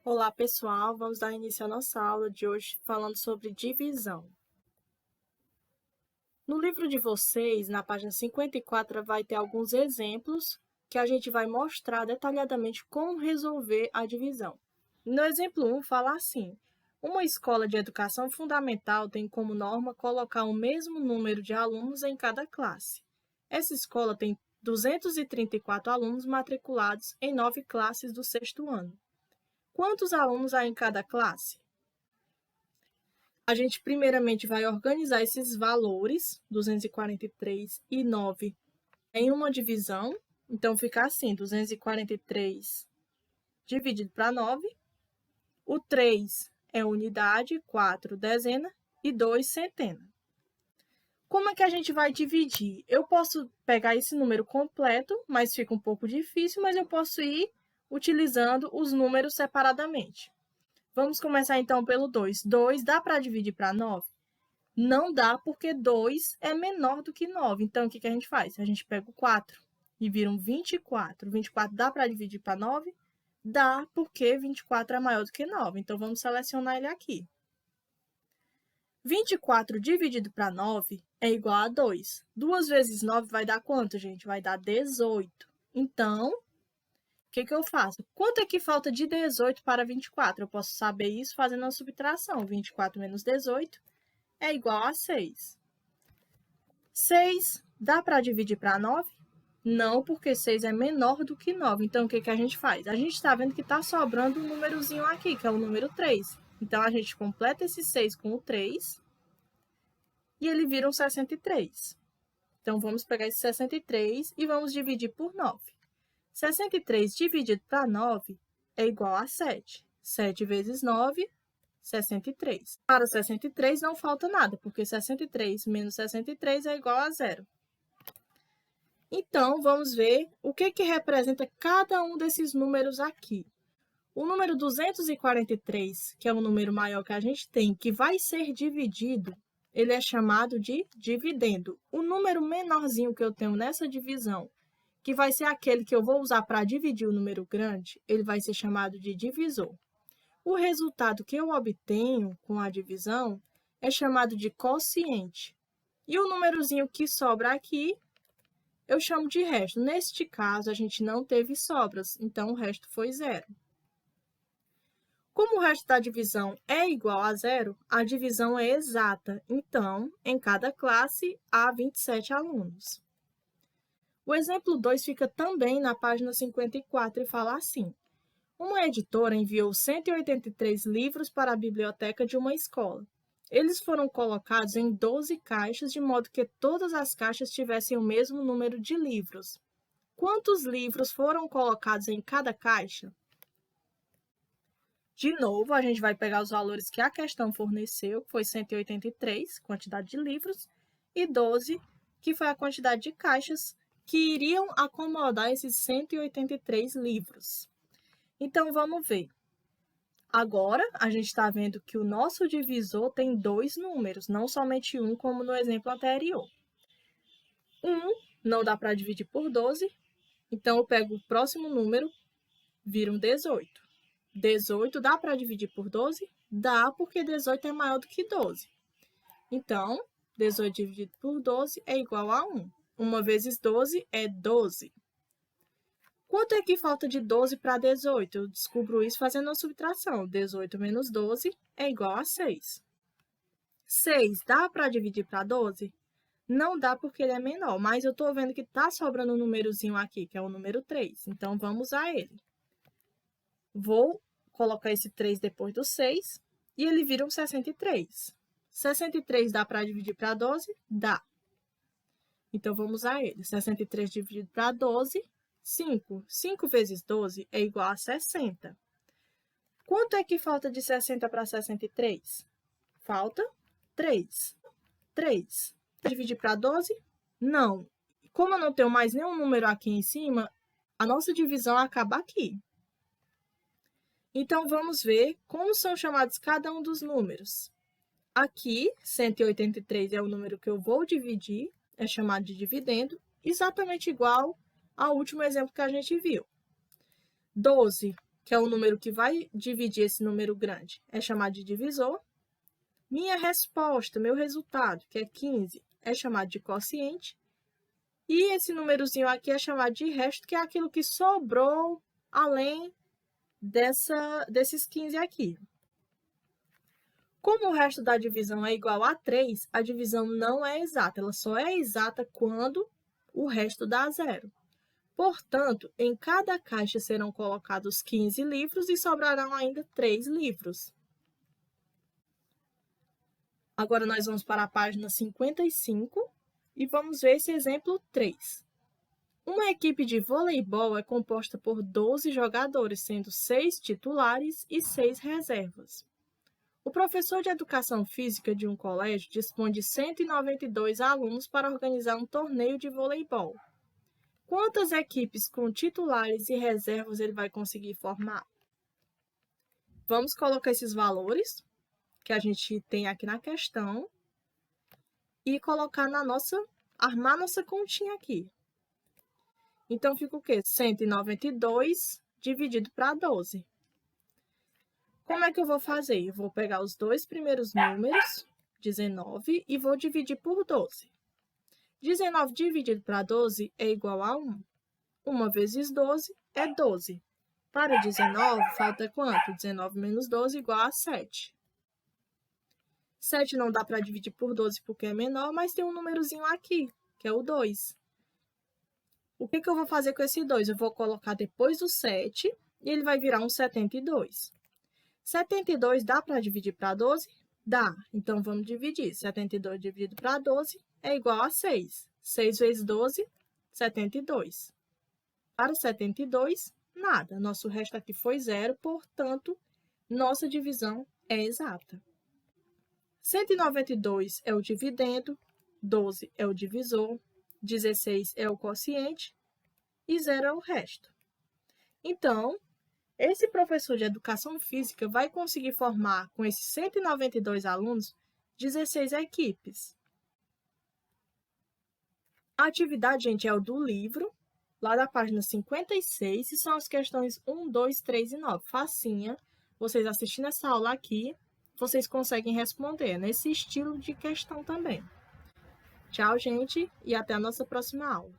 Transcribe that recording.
Olá, pessoal! Vamos dar início à nossa aula de hoje falando sobre divisão. No livro de vocês, na página 54, vai ter alguns exemplos que a gente vai mostrar detalhadamente como resolver a divisão. No exemplo 1, fala assim: uma escola de educação fundamental tem como norma colocar o mesmo número de alunos em cada classe. Essa escola tem 234 alunos matriculados em 9 classes do sexto ano. Quantos alunos há em cada classe? A gente primeiramente vai organizar esses valores, 243 e 9, em uma divisão. Então, fica assim, 243 dividido para 9. O 3 é unidade, 4 dezena e 2 centena. Como é que a gente vai dividir? Eu posso pegar esse número completo, mas fica um pouco difícil, mas eu posso ir utilizando os números separadamente. Vamos começar então pelo 2. 2 dá para dividir para 9? Não dá, porque 2 é menor do que 9. Então, o que a gente faz? A gente pega o 4 e vira um 24. 24 dá para dividir para 9? Dá, porque 24 é maior do que 9. Então, vamos selecionar ele aqui. 24 dividido para 9 é igual a 2. 2 vezes 9 vai dar quanto, gente? Vai dar 18. Então, o que eu faço? Quanto é que falta de 18 para 24? Eu posso saber isso fazendo a subtração. 24 menos 18 é igual a 6. 6 dá para dividir para 9? Não, porque 6 é menor do que 9. Então, o que a gente faz? A gente está vendo que está sobrando um númerozinho aqui, que é o número 3. Então, a gente completa esse 6 com o 3 e ele vira um 63. Então, vamos pegar esse 63 e vamos dividir por 9. 63 dividido para 9 é igual a 7. 7 vezes 9, 63. Para 63 não falta nada, porque 63 menos 63 é igual a 0. Então, vamos ver o que representa cada um desses números aqui. O número 243, que é o número maior que a gente tem, que vai ser dividido, ele é chamado de dividendo. O número menorzinho que eu tenho nessa divisão, que vai ser aquele que eu vou usar para dividir o número grande, ele vai ser chamado de divisor. O resultado que eu obtenho com a divisão é chamado de quociente. E o númerozinho que sobra aqui, eu chamo de resto. Neste caso, a gente não teve sobras, então o resto foi 0. Como o resto da divisão é igual a 0, a divisão é exata. Então, em cada classe, há 27 alunos. O exemplo 2 fica também na página 54 e fala assim: uma editora enviou 183 livros para a biblioteca de uma escola. Eles foram colocados em 12 caixas, de modo que todas as caixas tivessem o mesmo número de livros. Quantos livros foram colocados em cada caixa? De novo, a gente vai pegar os valores que a questão forneceu, que foi 183, quantidade de livros, e 12, que foi a quantidade de caixas que iriam acomodar esses 183 livros. Então, vamos ver. Agora, a gente está vendo que o nosso divisor tem 2 números, não somente um, como no exemplo anterior. 1 não dá para dividir por 12, então eu pego o próximo número, vira um 18. 18 dá para dividir por 12? Dá, porque 18 é maior do que 12. Então, 18 dividido por 12 é igual a 1. 1 vezes 12 é 12. Quanto é que falta de 12 para 18? Eu descubro isso fazendo a subtração. 18 menos 12 é igual a 6. 6 dá para dividir para 12? Não dá, porque ele é menor, mas eu estou vendo que está sobrando um númerozinho aqui, que é o número 3. Então, vamos usar ele. Vou colocar esse 3 depois do 6 e ele vira um 63. 63 dá para dividir para 12? Dá. Então, vamos usar ele. 63 dividido para 12, 5. 5 vezes 12 é igual a 60. Quanto é que falta de 60 para 63? Falta 3. 3. Dividir para 12? Não. Como eu não tenho mais nenhum número aqui em cima, a nossa divisão acaba aqui. Então, vamos ver como são chamados cada um dos números. Aqui, 183 é o número que eu vou dividir, é chamado de dividendo, exatamente igual ao último exemplo que a gente viu. 12 que é o número que vai dividir esse número grande, é chamado de divisor. Minha resposta, meu resultado, que é 15, é chamado de quociente. E esse númerozinho aqui é chamado de resto, que é aquilo que sobrou além desses 15 aqui. Como o resto da divisão é igual a 3, a divisão não é exata. Ela só é exata quando o resto dá zero. Portanto, em cada caixa serão colocados 15 livros e sobrarão ainda 3 livros. Agora, nós vamos para a página 55 e vamos ver esse exemplo 3. Uma equipe de voleibol é composta por 12 jogadores, sendo 6 titulares e 6 reservas. O professor de educação física de um colégio dispõe de 192 alunos para organizar um torneio de voleibol. Quantas equipes com titulares e reservas ele vai conseguir formar? Vamos colocar esses valores que a gente tem aqui na questão e colocar armar nossa continha aqui. Então, fica o quê? 192 dividido para 12. Como é que eu vou fazer? Eu vou pegar os dois primeiros números, 19, e vou dividir por 12. 19 dividido para 12 é igual a 1. 1 vezes 12 é 12. Para 19, falta quanto? 19 menos 12 igual a 7. 7 não dá para dividir por 12 porque é menor, mas tem um númerozinho aqui, que é o 2. O que eu vou fazer com esse 2? Eu vou colocar depois do 7 e ele vai virar um 72. 72 dá para dividir para 12? Dá. Então, vamos dividir. 72 dividido para 12 é igual a 6. 6 vezes 12, 72. Para 72, nada. Nosso resto aqui foi zero, portanto, nossa divisão é exata. 192 é o dividendo, 12 é o divisor, 16 é o quociente e 0 é o resto. Então, esse professor de educação física vai conseguir formar, com esses 192 alunos, 16 equipes. A atividade, gente, é o do livro, lá da página 56, e são as questões 1, 2, 3 e 9. Facinha, vocês assistindo essa aula aqui, vocês conseguem responder nesse estilo de questão também. Tchau, gente, e até a nossa próxima aula.